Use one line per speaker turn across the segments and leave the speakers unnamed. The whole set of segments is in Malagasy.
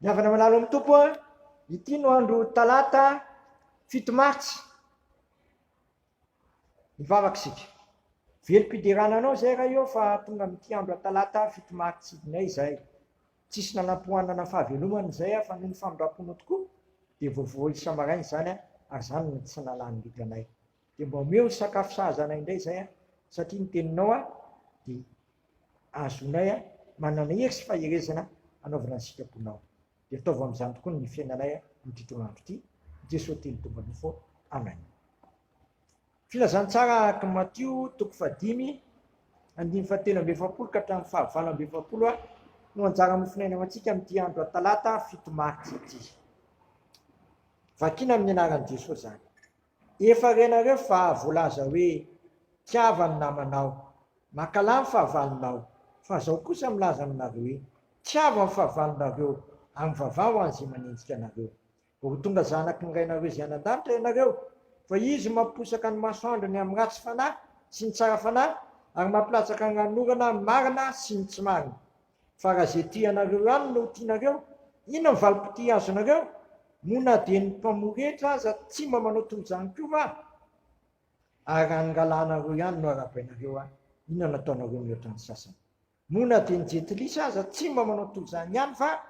Ny avana manalo amin'ny tompo a, ity no andro talata 7 marsy. Mivavaka isika. Velom-piderananao zay raha io fa tonga amin'ity andro talata 7 marsy idinay zay. Tsisy nanampohanana fahavelomana zay fa noho ny famindrampoana tokoa dia vaovao isa-maraina zany ary zany no tsy nalany likanay. Dia mba omeo ny sakafo sahazanay indray zay satria ny teninao dia azonay manana hery sy faherezana anaovana ny sitraponao. Dia ataovy amin'izany tokoa ny fiainanay midritra andro ity. Jesosy teny tombony fo. Amen. Filazantsara ka Matio toko 5 andimy fahatelo amby efapolo ka hatramin'ny fahavalo amby efapolo no anjara mofinaina amintsika amin'ity andro talata 7 marsy ity. Vakina amin'ny anaran'i Jesosy zany. Efa renareo fa voalaza hoe tiava ny namanao, makalamy fahavalonao, fa zao kosa milaza aminareo hoe tiava ny fahavalonareo amin'ny vavao an'izay manenjika anareo. Ho tonga zanaky ny rainareo izay anan-danitra ianareo, fa izy mamposaka ny masoandrony amin'ny ratsy fanahy sy ny tsara fanahy ary mampilatsaka ny ranorana marina sy ny tsy marina. Fa raha zay tianareo ihany no tianareo, inona ny valopity azonareo? Mona dia ny mpamoretra aza tsy mba manao toy izany koa va? Ary angalanareo ihany no arabainareo inona nataonareo mihoatra ny sasany. Mona dia ny jetilisa aza tsy mba manao toy izany ihany fa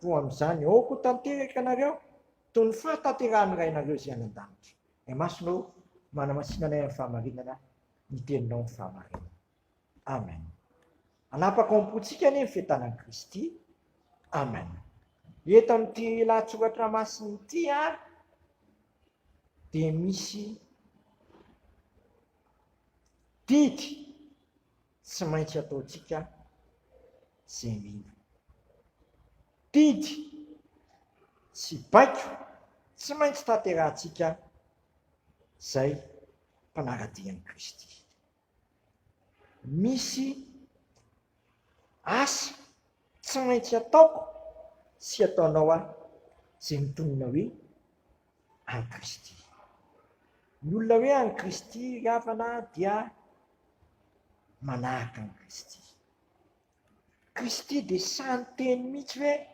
vo amin'izany aoko tanteraka anareo toy ny fahatanterahany rainareo izay anan-danitra. Masonao manamasinanay amin'ny fahamarinana ny teninao ny fahamarinana. Amen. Anapaka ampotsika ny fitanan'i Kristy. Amen. Eto amin'ity lahatsoratra masiny ity dia misy didy tsy maintsy ataontsika zay mino. Didy sy baiko tsy maintsy tanterahantsika zay mpanaradian'i Kristy. Misy asa tsy maintsy ataoko sy ataonao zay mitonina hoe an'i Kristy. Ny olona hoe an'i Kristy ravana dia manahaka an'i Kristy. Kristy dia sany teny mihitsy hoe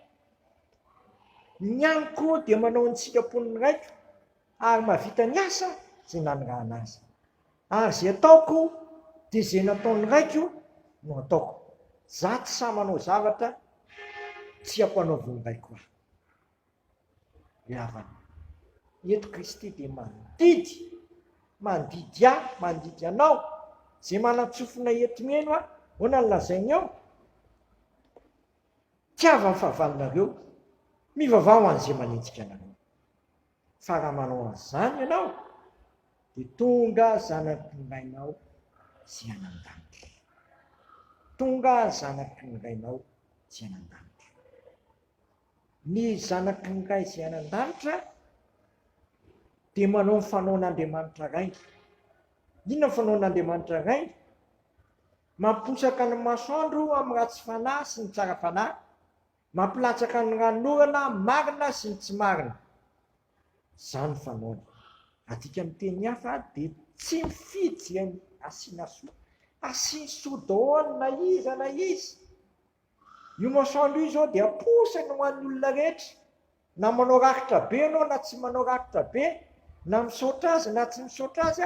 ny aniko dia manao ny sikapony raiko ary mahavita ny asa zay nanirahana azy. Ary zay ataoko dia zay nataony raiko no ataoko. Za tsy sa manao zavatra tsy ampanaoviny raiko aho. Ravana. Eto Kristy dia mandidy aho, mandidy anao, zay manatsofina ento-meno hoana ny lazainy ao. Tiava ny fahavalonareo, mivavao an'izay manenjika anareo. Fa raha manao an'izany ianao, dia tonga zanaky ny rainao sy anan-danitra. Tonga zanaky ny rainao sy anan-danitra. Ny zanaky ny ray sy anan-danitra dia manao ny fanaon'Andriamanitra ray. Inona ny fanaon'Andriamanitra ray? Mamposaka ny masoandro amin'ny ratsy fanahy sy ny tsara fanahy, mampilatsaka ny ranorana marina sy ny tsy marina. Zany fanaony. Adika amin'ny teny hafa dia tsy mifidy asiana soa. Asiany soa daholo na izy. Io masoandro io zao dia aposany ho an'ny olona rehetra. Na manao rakitra be ianao na tsy manao rakitra be, na misaotra azy na tsy misaotra azy,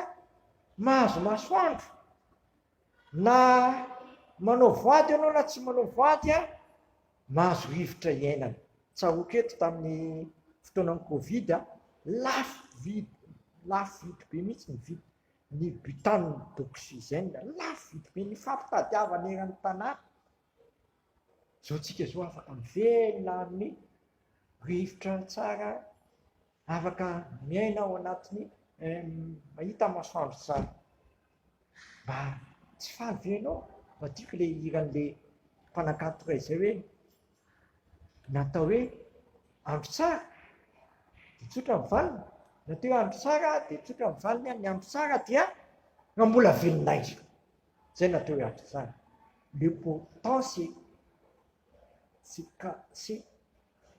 mahazo masoandro. Na manao voady ianao na tsy manao voady, mahazo rivotra iainana. Tsaroako eto tamin'ny fotoanan'ny Covid, lafo vidy be mihitsy ny butane d'oxygène, lafo vidy be, ny fampitadiavana eran'ny tanàna. Zao tsika zao afaka mivelona amin'ny rivotra tsara, afaka miaina ao anatiny mahita masoandro tsara. Mba tsy faly ve ianao? Matiako le iran'le mpanankanto iray izay hoe natao hoe andro tsara dia tsotra ny valiny, natao andro tsara dia tsotra ny valiny, ny andro tsara dia mbola velonay. Zay natao hoe andro tsara. Le pourtant c'est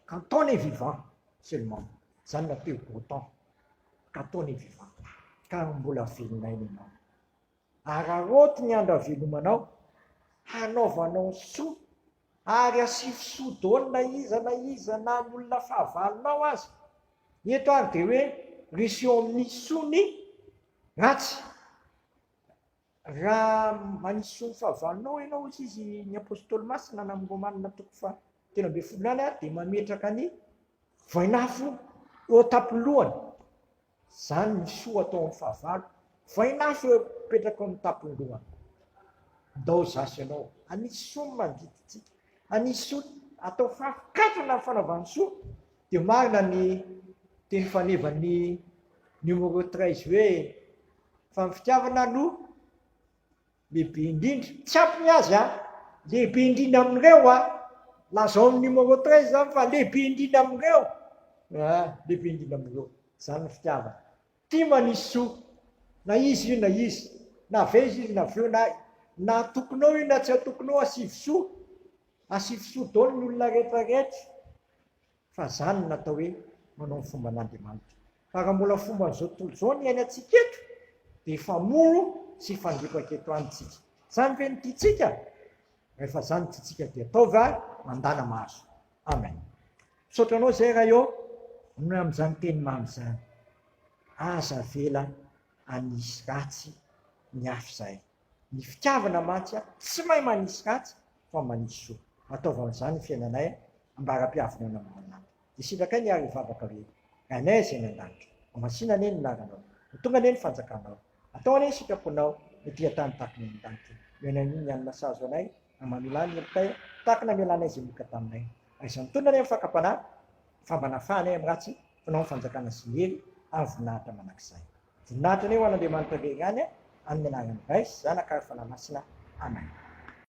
quand on est vivant seulement. Zany natao hoe pourtant quand on est vivant. Ka mbola velonay ianao. Araroty ny andro havelomanao, hanaovanao soa ary asifo soa daholo na iza na olona fahavalonao azy. Eto ary de hoe riseo amin'ny soa ny ratsy. Raha manisy soa ny fahavalonao ianao izy ny apôstôly masina na amin'ny Romanina toko fa telo amby folo any de mametraka ny vainafo eo tapolohany. Zany ny soa atao amin'ny fahavalo. Vainafo eo petraka amin'ny tapolohany. Ndao zasy ianao anisy soa ny manodiditsika, anisy soa atao fahafatana ny fanaovany soa. De marina ny teny fanevan'ny numéro 13 hoe fa ny fitiavana no lehibe indrindra. Tsy ampy azy lehibe indrindra amin'ireo lazao amin'ny numéro 13 zany fa lehibe indrindra amin'ireo. Lehibe indrindra amin'ireo. Zany ny fitiavana. Tia manisy soa. Na izy io na izy. Na veza izy na veo na tokonao io na tsy atokonao asivy soa. Asivy soa daholo ny olona rehetrarehetra. Fa zany natao hoe manao ny fomba an'Andriamanitra. Fa raha mbola fomba n'izao tontolo izao ny ainatsika eto dia efa moro sy fandripaka eto antsika. Zany ve ny tiantsika? Rehefa zany tiantsika dia ataova mandana mahazo. Amen. Misaotranao zay raha eo noho amin'izany teny mamy zany. Aza vela anisy ratsy ny hafa izay. Ny fitiavana mantsy tsy mahay manisy ratsy fa manisy soa. Ataova amin'izany ny fiainanay ambara-piavina amin'Andriamanitra. Dia sitraka ny ary vavaka hoe anay izay ny an-danitra. Mamasina ane ny naranao. Tonga ane ny fanjakanao. Atao ane ny sitraponao ety an-tany tahaka ny an-danitra. Menay ny anona sazo anay mamilany helitay tahaka na melanay izay moka taminay. Izany tonga ane ny fakapanahy fambanafana amin'ny ratsy fanao ny fanjakana sy ny hery amin'ny voninahitra manakizay. Voninahitra ane ho an'Andriamanitra rerany amin'ny anaran'ny Ray sy Zanaka ary Fanahy Masina. Amen.